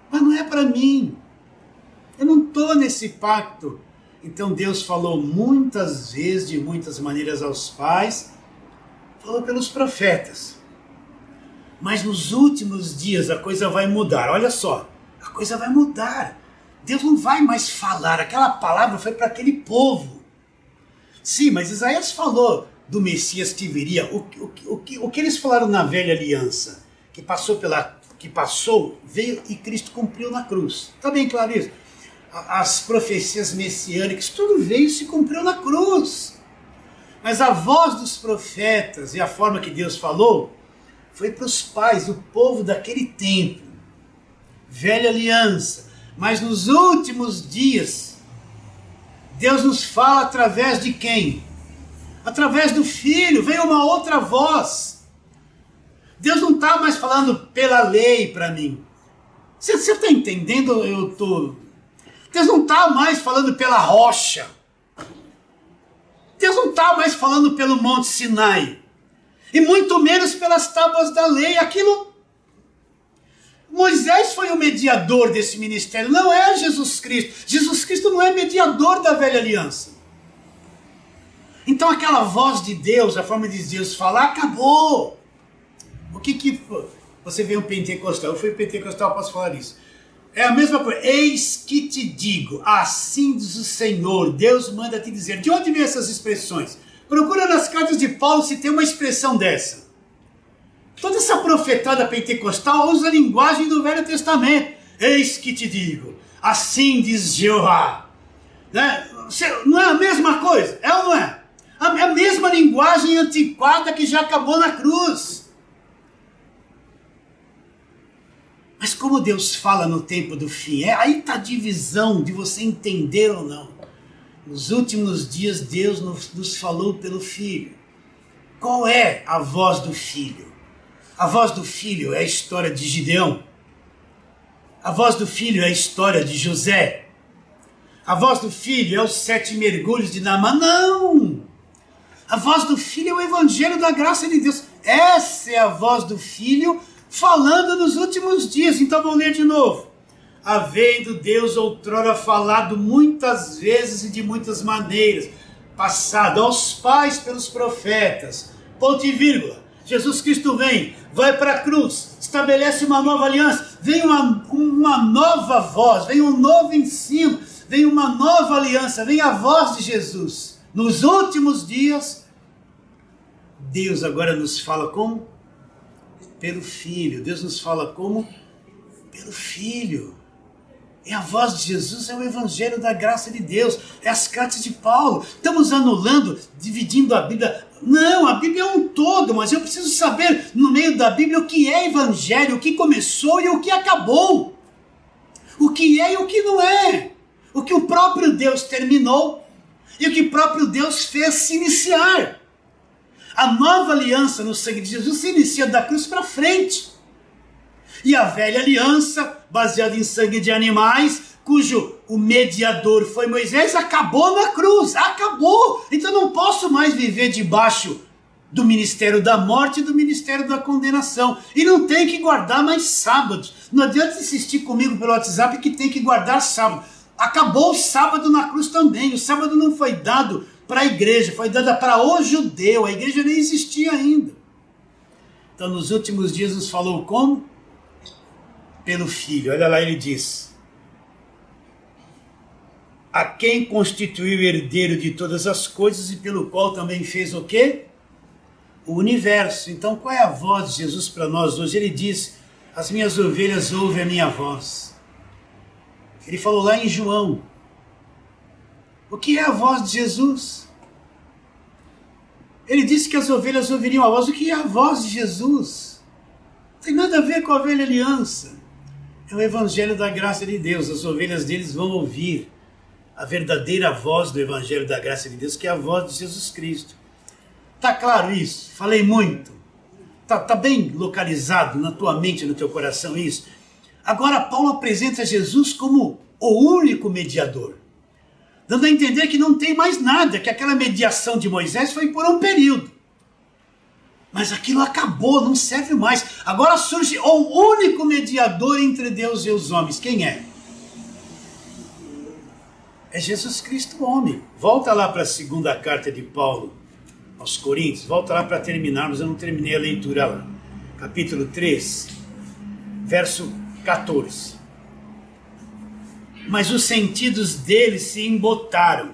Mas não é para mim. Eu não estou nesse pacto. Então Deus falou muitas vezes, de muitas maneiras aos pais, falou pelos profetas. Mas nos últimos dias a coisa vai mudar. Olha só, a coisa vai mudar. Deus não vai mais falar, aquela palavra foi para aquele povo. Sim, mas Isaías falou do Messias que viria. O que eles falaram na velha aliança? Que passou, veio e Cristo cumpriu na cruz. Está bem claro isso? As profecias messiânicas, tudo veio e se cumpriu na cruz. Mas a voz dos profetas e a forma que Deus falou foi para os pais, o povo daquele tempo. Velha aliança. Mas nos últimos dias, Deus nos fala através de quem? Através do Filho. Veio uma outra voz. Deus não está mais falando pela lei para mim. Você está entendendo? Deus não está mais falando pela rocha. Deus não está mais falando pelo Monte Sinai. E muito menos pelas tábuas da lei. Aquilo... Moisés foi o mediador desse ministério, não é Jesus Cristo. Jesus Cristo não é mediador da velha aliança. Então aquela voz de Deus, a forma de Deus falar, acabou. O que você veio pentecostal? Eu fui pentecostal, posso falar isso. É a mesma coisa. Eis que te digo, assim diz o Senhor, Deus manda te dizer. De onde vem essas expressões? Procura nas cartas de Paulo se tem uma expressão dessa. Toda essa profetada pentecostal usa a linguagem do Velho Testamento. Eis que te digo, assim diz Jeová. Né? Não é a mesma coisa? É ou não é? É a mesma linguagem antiquada que já acabou na cruz. Mas como Deus fala no tempo do fim, aí está a divisão de você entender ou não. Nos últimos dias Deus nos falou pelo Filho. Qual é a voz do Filho? A voz do Filho é a história de Gideão. A voz do Filho é a história de José. A voz do Filho é os 7 mergulhos de Naamã. Não! A voz do Filho é o Evangelho da graça de Deus. Essa é a voz do Filho falando nos últimos dias. Então vamos ler de novo. Havendo Deus outrora falado muitas vezes e de muitas maneiras, passado aos pais pelos profetas, ponto e vírgula. Jesus Cristo vem, vai para a cruz, estabelece uma nova aliança, vem uma nova voz, vem um novo ensino, vem uma nova aliança, vem a voz de Jesus. Nos últimos dias, Deus agora nos fala como? Pelo Filho. Deus nos fala como? Pelo Filho. É a voz de Jesus, é o Evangelho da graça de Deus, é as cartas de Paulo. Estamos anulando, dividindo a Bíblia. Não, a Bíblia é um todo, mas eu preciso saber no meio da Bíblia o que é Evangelho, o que começou e o que acabou. O que é e o que não é. O que o próprio Deus terminou E o que próprio Deus fez se iniciar. A nova aliança no sangue de Jesus se inicia da cruz para frente. E a velha aliança, baseada em sangue de animais, cujo o mediador foi Moisés, acabou na cruz. Acabou! Então não posso mais viver debaixo do ministério da morte e do ministério da condenação. E não tem que guardar mais sábados. Não adianta insistir comigo pelo WhatsApp que tem que guardar sábado. Acabou o sábado na cruz também. O sábado não foi dado para a igreja, foi dado para o judeu. A igreja nem existia ainda. Então nos últimos dias nos falou como? Pelo Filho. Olha lá, ele diz: a quem constituiu herdeiro de todas as coisas e pelo qual também fez o quê? O universo. Então qual é a voz de Jesus para nós hoje? Ele diz: as minhas ovelhas ouvem a minha voz. Ele falou lá em João. O que é a voz de Jesus? Ele disse que as ovelhas ouviriam a voz. O que é a voz de Jesus? Não tem nada a ver com a velha aliança. É o evangelho da graça de Deus. As ovelhas deles vão ouvir a verdadeira voz do evangelho da graça de Deus, que é a voz de Jesus Cristo. Tá claro isso? Falei muito. Tá bem localizado na tua mente, no teu coração isso? Agora Paulo apresenta Jesus como o único mediador, dando a entender que não tem mais nada, que aquela mediação de Moisés foi por um período. Mas aquilo acabou, não serve mais. Agora surge o único mediador entre Deus e os homens. Quem é? É Jesus Cristo, homem. Volta lá para a segunda carta de Paulo aos Coríntios. Volta lá para terminarmos, eu não terminei a leitura lá. Capítulo 3, verso 14. Mas os sentidos deles se embotaram,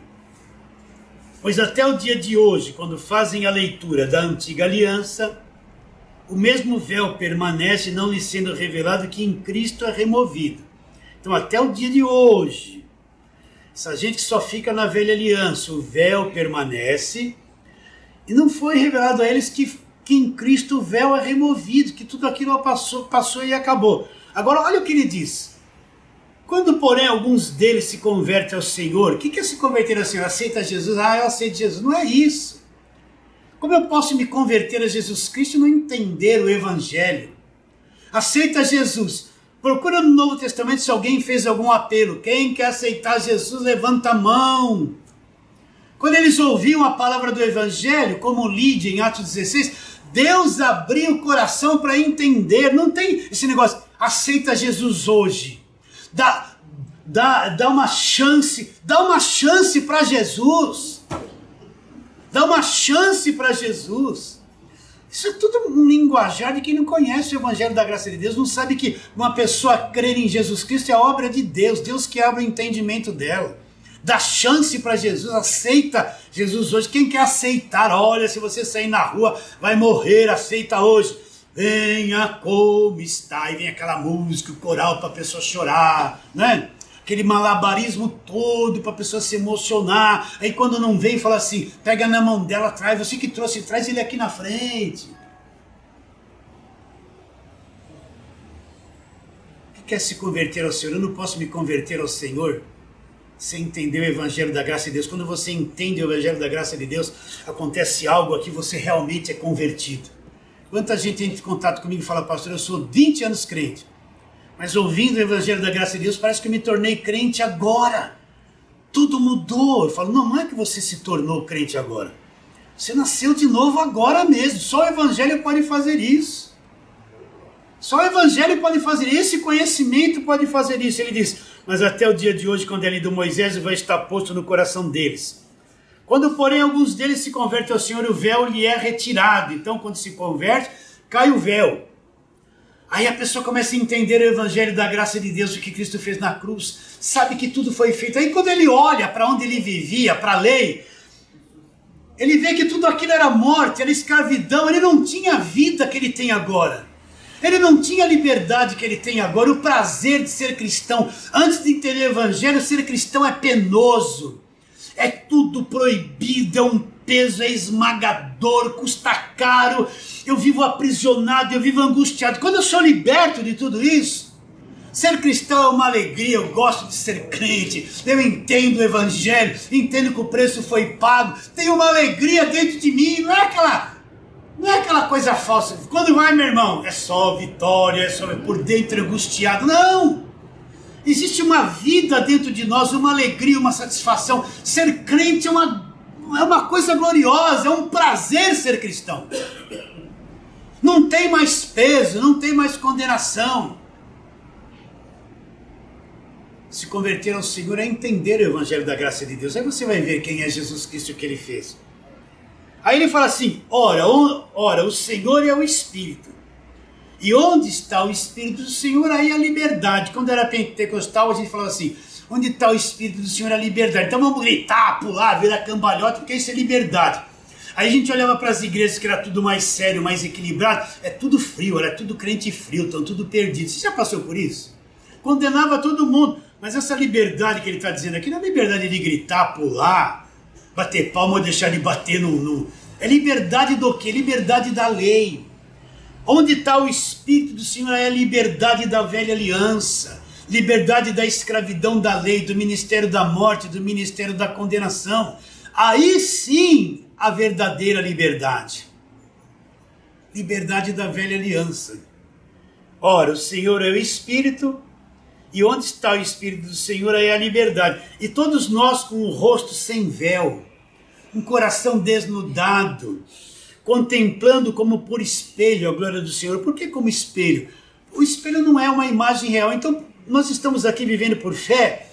pois até o dia de hoje, quando fazem a leitura da antiga aliança, o mesmo véu permanece, não lhe sendo revelado que em Cristo é removido. Então até o dia de hoje, essa gente que só fica na velha aliança, o véu permanece, e não foi revelado a eles que em Cristo o véu é removido, que tudo aquilo passou e acabou. Agora olha o que ele diz: quando porém alguns deles se convertem ao Senhor, o que é se converter ao Senhor? Aceita Jesus? Eu aceito Jesus. Não é isso. Como eu posso me converter a Jesus Cristo e não entender o Evangelho? Aceita Jesus. Procura no Novo Testamento se alguém fez algum apelo. Quem quer aceitar Jesus, levanta a mão. Quando eles ouviam a palavra do Evangelho, como Lídia em Atos 16, Deus abriu o coração para entender. Não tem esse negócio, aceita Jesus hoje. Dá uma chance para Jesus. Dá uma chance para Jesus. Isso é tudo um linguajar de quem não conhece o Evangelho da graça de Deus, não sabe que uma pessoa crer em Jesus Cristo é obra de Deus, Deus que abre o entendimento dela. Dá chance para Jesus, aceita Jesus hoje. Quem quer aceitar? Olha, se você sair na rua, vai morrer, aceita hoje. Venha como está, e vem aquela música, o coral para a pessoa chorar, né? Aquele malabarismo todo para a pessoa se emocionar. Aí quando não vem, fala assim, pega na mão dela, traz, você que trouxe, traz ele aqui na frente. O que quer se converter ao Senhor? Eu não posso me converter ao Senhor sem entender o Evangelho da graça de Deus. Quando você entende o Evangelho da graça de Deus, acontece algo aqui, você realmente é convertido. Quanta gente entra em contato comigo e fala, pastor, eu sou 20 anos crente, mas ouvindo o Evangelho da graça de Deus, parece que eu me tornei crente agora. Tudo mudou. Eu falo, não é que você se tornou crente agora. Você nasceu de novo agora mesmo. Só o Evangelho pode fazer isso. Só o Evangelho pode fazer isso. Esse conhecimento pode fazer isso. Ele diz, mas até o dia de hoje, quando é lido Moisés, vai estar posto no coração deles. Quando, porém, alguns deles se convertem ao Senhor, o véu lhe é retirado. Então, quando se converte, cai o véu. Aí a pessoa começa a entender o Evangelho da graça de Deus, o que Cristo fez na cruz, sabe que tudo foi feito. Aí quando ele olha para onde ele vivia, para a lei, ele vê que tudo aquilo era morte, era escravidão, ele não tinha a vida que ele tem agora. Ele não tinha a liberdade que ele tem agora, o prazer de ser cristão. Antes de entender o Evangelho, ser cristão é penoso. É tudo proibido, é um peso, é esmagador, custa caro, eu vivo aprisionado, eu vivo angustiado. Quando eu sou liberto de tudo isso, Ser cristão é uma alegria, eu gosto de ser crente, eu entendo o evangelho, entendo que o preço foi pago, tem uma alegria dentro de mim, não é aquela coisa falsa. Quando vai, meu irmão, é só vitória, é só por dentro angustiado. Não! Existe uma vida dentro de nós, uma alegria, uma satisfação. Ser crente é uma coisa gloriosa, é um prazer ser cristão. Não tem mais peso, não tem mais condenação. Se converter ao Senhor é entender o evangelho da graça de Deus. Aí você vai ver quem é Jesus Cristo e o que ele fez. Aí ele fala assim, ora, o Senhor é o Espírito. E onde está o Espírito do Senhor, aí a liberdade. Quando era pentecostal, a gente falava assim, onde está o Espírito do Senhor, a liberdade. Então vamos gritar, pular, virar cambalhota, porque isso é liberdade. Aí a gente olhava para as igrejas que era tudo mais sério, mais equilibrado, é tudo frio, era tudo crente frio, estão tudo perdidos. Você já passou por isso? Condenava todo mundo. Mas essa liberdade que ele está dizendo aqui não é liberdade de gritar, pular, bater palma ou deixar de bater no... É liberdade do quê? Liberdade da lei. Onde está o Espírito do Senhor é a liberdade da velha aliança. Liberdade da escravidão da lei, do ministério da morte, do ministério da condenação. Aí sim a verdadeira liberdade. Liberdade da velha aliança. Ora, o Senhor é o Espírito, e onde está o Espírito do Senhor é a liberdade. E todos nós com o rosto sem véu, um coração desnudado, contemplando como por espelho a glória do Senhor. Por que como espelho? O espelho não é uma imagem real. Então nós estamos aqui vivendo por fé.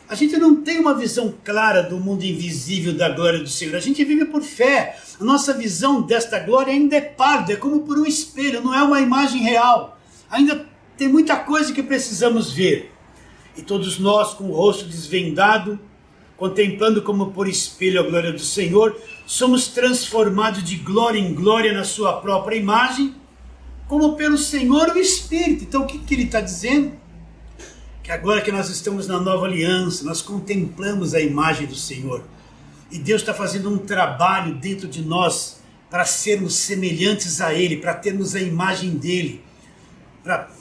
A gente não tem uma visão clara do mundo invisível da glória do Senhor. A gente vive por fé. A nossa visão desta glória ainda é pálida, é como por um espelho, não é uma imagem real. Ainda tem muita coisa que precisamos ver. E todos nós com o rosto desvendado, contemplando como por espelho a glória do Senhor, somos transformados de glória em glória na sua própria imagem, como pelo Senhor o Espírito. Então o que ele está dizendo? Que agora que nós estamos na nova aliança, nós contemplamos a imagem do Senhor. E Deus está fazendo um trabalho dentro de nós para sermos semelhantes a Ele, para termos a imagem dEle.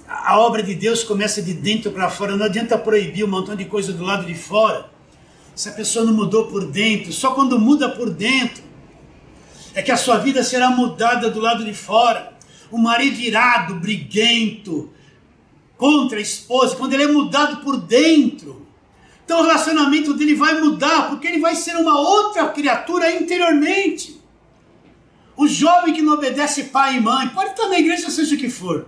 A obra de Deus começa de dentro para fora. Não adianta proibir um montão de coisa do lado de fora. Se a pessoa não mudou por dentro, só quando muda por dentro é que a sua vida será mudada do lado de fora. O marido irado, briguento, contra a esposa, quando ele é mudado por dentro, então o relacionamento dele vai mudar, porque ele vai ser uma outra criatura interiormente. O jovem que não obedece pai e mãe, pode estar na igreja, seja o que for,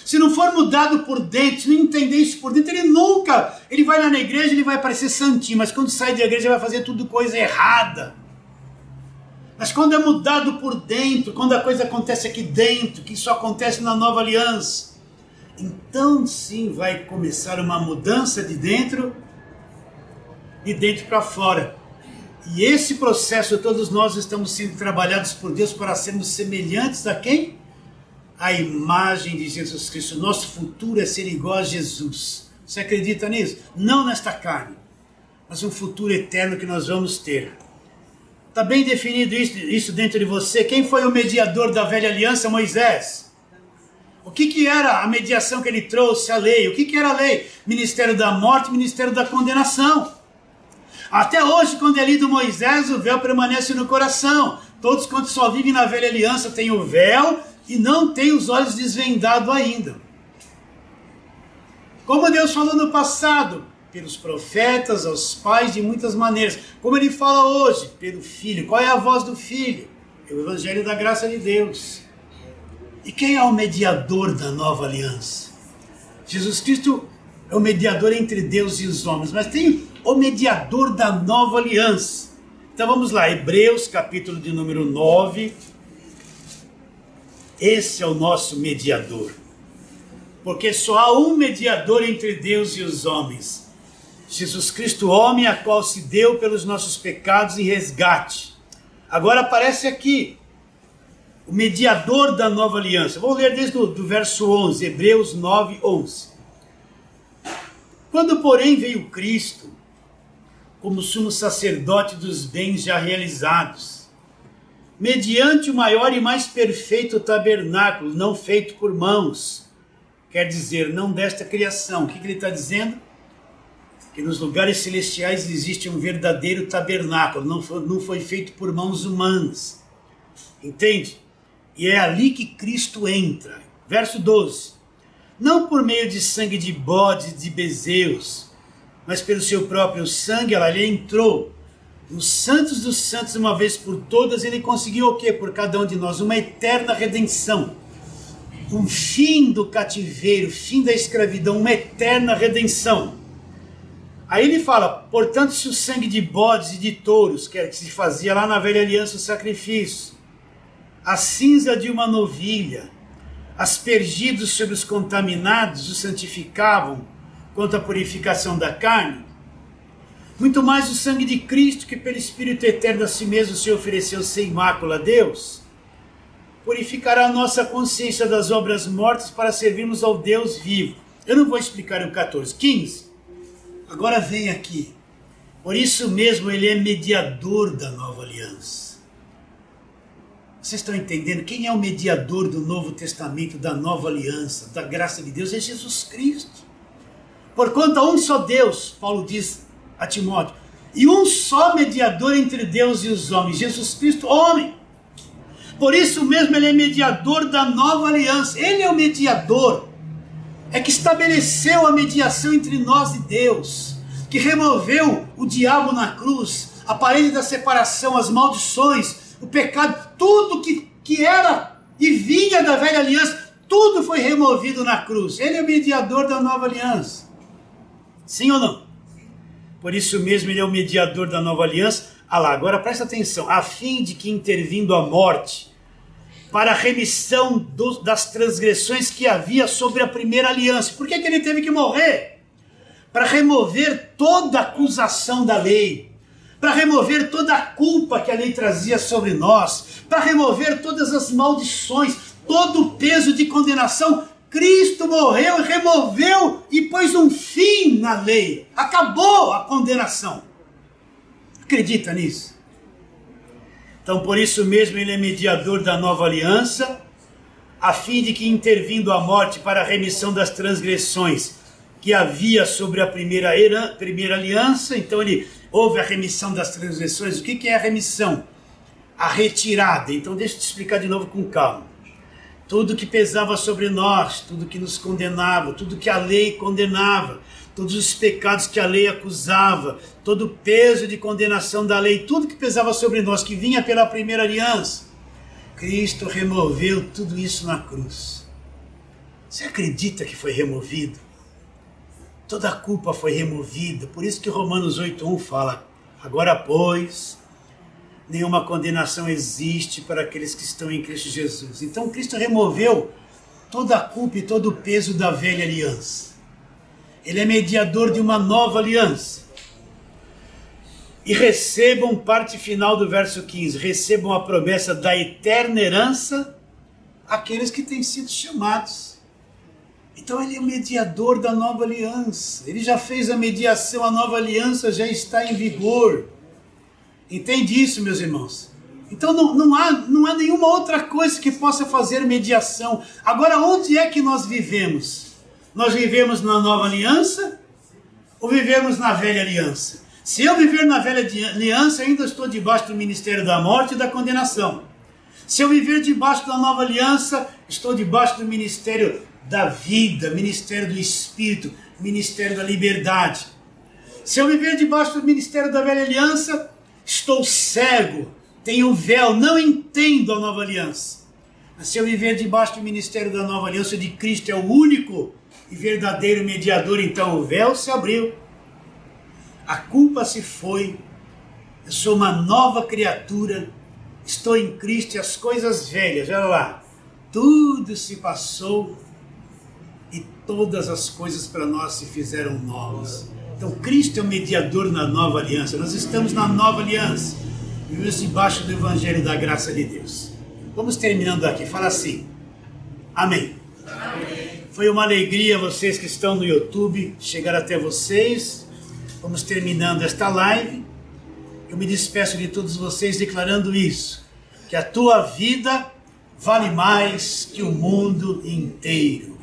se não for mudado por dentro, se não entender isso por dentro, ele vai lá na igreja, ele vai parecer santinho, mas quando sai da igreja vai fazer tudo coisa errada. Mas quando é mudado por dentro, quando a coisa acontece aqui dentro, que isso acontece na nova aliança, então sim vai começar uma mudança de dentro para fora. E esse processo todos nós estamos sendo trabalhados por Deus para sermos semelhantes a quem? A imagem de Jesus Cristo. Nosso futuro é ser igual a Jesus. Você acredita nisso? Não nesta carne, mas um futuro eterno que nós vamos ter. Está bem definido isso dentro de você? Quem foi o mediador da velha aliança? Moisés. O que era a mediação que ele trouxe? A lei. O que era a lei? Ministério da morte, ministério da condenação. Até hoje, quando é lido Moisés, o véu permanece no coração. Todos quantos só vivem na velha aliança têm o véu e não têm os olhos desvendados ainda. Como Deus falou no passado, pelos profetas, aos pais, de muitas maneiras. Como ele fala hoje, pelo Filho. Qual é a voz do Filho? É o Evangelho da graça de Deus. E quem é o mediador da nova aliança? Jesus Cristo é o mediador entre Deus e os homens, mas tem o mediador da nova aliança. Então vamos lá, Hebreus capítulo de número 9. Esse é o nosso mediador. Porque só há um mediador entre Deus e os homens. Jesus Cristo, homem, a qual se deu pelos nossos pecados em resgate. Agora aparece aqui o mediador da nova aliança. Vou ler desde o verso 11, Hebreus 9, 11. Quando, porém, veio Cristo, como sumo sacerdote dos bens já realizados, mediante o maior e mais perfeito tabernáculo, não feito por mãos, quer dizer, não desta criação. O que ele está dizendo? Que nos lugares celestiais existe um verdadeiro tabernáculo, não foi feito por mãos humanas. Entende? E é ali que Cristo entra. Verso 12. Não por meio de sangue de bodes e de bezerros, mas pelo seu próprio sangue, ele entrou nos santos dos santos uma vez por todas. Ele conseguiu o quê? Por cada um de nós, uma eterna redenção. Um fim do cativeiro, fim da escravidão, uma eterna redenção. Aí ele fala, portanto, se o sangue de bodes e de touros, que se fazia lá na velha aliança o sacrifício, a cinza de uma novilha, aspergidos sobre os contaminados, os santificavam quanto à purificação da carne, muito mais o sangue de Cristo, que pelo Espírito eterno a si mesmo se ofereceu sem mácula a Deus, purificará a nossa consciência das obras mortas para servirmos ao Deus vivo. Eu não vou explicar o 14, 15. Agora vem aqui. Por isso mesmo ele é mediador da nova aliança. Vocês estão entendendo? Quem é o mediador do Novo Testamento, da nova aliança, da graça de Deus? É Jesus Cristo. Porquanto há um só Deus, Paulo diz a Timóteo, e um só mediador entre Deus e os homens, Jesus Cristo, homem. Por isso mesmo ele é mediador da nova aliança. Ele é o mediador. É que estabeleceu a mediação entre nós e Deus, que removeu o diabo na cruz, a parede da separação, as maldições, o pecado, tudo que era e vinha da velha aliança, tudo foi removido na cruz. Ele é o mediador da nova aliança. Sim ou não? Por isso mesmo ele é o mediador da nova aliança. Agora presta atenção, a fim de que, intervindo a morte, para a remissão das transgressões que havia sobre a primeira aliança. Por que ele teve que morrer? Para remover toda a acusação da lei, para remover toda a culpa que a lei trazia sobre nós, para remover todas as maldições, todo o peso de condenação. Cristo morreu e removeu e pôs um fim na lei. Acabou a condenação. Acredita nisso? Então, por isso mesmo, ele é mediador da nova aliança, a fim de que, intervindo a morte para a remissão das transgressões que havia sobre a primeira aliança, então houve a remissão das transgressões. O que é a remissão? A retirada. Então, deixa eu te explicar de novo com calma. Tudo que pesava sobre nós, tudo que nos condenava, tudo que a lei condenava, todos os pecados que a lei acusava, todo o peso de condenação da lei, tudo que pesava sobre nós, que vinha pela primeira aliança, Cristo removeu tudo isso na cruz. Você acredita que foi removido? Toda a culpa foi removida. Por isso que Romanos 8:1 fala, agora pois, nenhuma condenação existe para aqueles que estão em Cristo Jesus. Então Cristo removeu toda a culpa e todo o peso da velha aliança. Ele é mediador de uma nova aliança. E recebam, parte final do verso 15, recebam a promessa da eterna herança aqueles que têm sido chamados. Então ele é o mediador da nova aliança. Ele já fez a mediação, a nova aliança já está em vigor. Entende isso, meus irmãos? Então não há nenhuma outra coisa que possa fazer mediação. Agora, onde é que nós vivemos? Nós vivemos na nova aliança ou vivemos na velha aliança? Se eu viver na velha aliança, ainda estou debaixo do ministério da morte e da condenação. Se eu viver debaixo da nova aliança, estou debaixo do ministério da vida, ministério do Espírito, ministério da liberdade. Se eu viver debaixo do ministério da velha aliança, estou cego, tenho véu, não entendo a nova aliança. Mas se eu viver debaixo do ministério da nova aliança de Cristo, é o único e verdadeiro mediador, então o véu se abriu, a culpa se foi, eu sou uma nova criatura, estou em Cristo e as coisas velhas, olha lá, tudo se passou e todas as coisas para nós se fizeram novas. Então Cristo é o mediador na nova aliança, nós estamos na nova aliança, vivemos debaixo do Evangelho da graça de Deus. Vamos terminando aqui, fala assim, amém. Amém. Foi uma alegria vocês que estão no YouTube, chegar até vocês. Vamos terminando esta live. Eu me despeço de todos vocês declarando isso, que a tua vida vale mais que o mundo inteiro.